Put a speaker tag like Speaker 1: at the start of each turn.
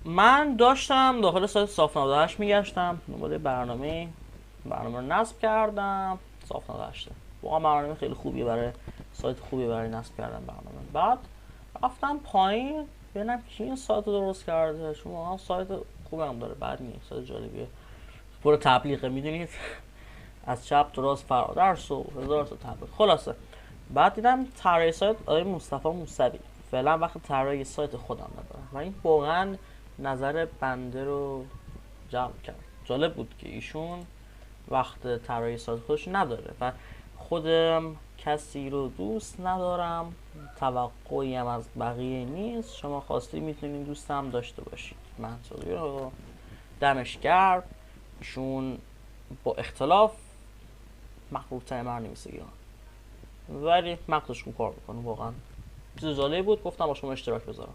Speaker 1: من داشتم داخل سایت صاف 98 میگشتم دنبال برنامه رو نصب کردم. صاف 98 واقعا برنامه خیلی خوبیه، برای سایت خوبی برای نصب کردن برنامه. بعد رفتم پایین ببینم کی این سایت رو درست کرده، چون واقعا سایت خوبی هم داره، بعد نیست، سایت جالبیه، پر تبلیغه میدونید. از چپ تا راست فرادرس و هزار تا تبلیغ. خلاصه بعد دیدم طراح سایت آقای مصطفی موسوی. فعلا وقت طراحی سایت خودم ندارم و این واقعا نظر بنده رو جلب کرد. جالب بود که ایشون وقت طراحی سایت خودش نداره و خودم کسی رو دوست ندارم، توقعی هم از بقیه نیست. شما خواستی میتونید دوستم داشته باشید. منطقی رو دمش گرم. ایشون با اختلاف مخروط ترین برنامه‌نویس ایران، ولی مغزشون کار میکنه. واقعا چیز جالبی بود، گفتم با شما اشتراک بذارم.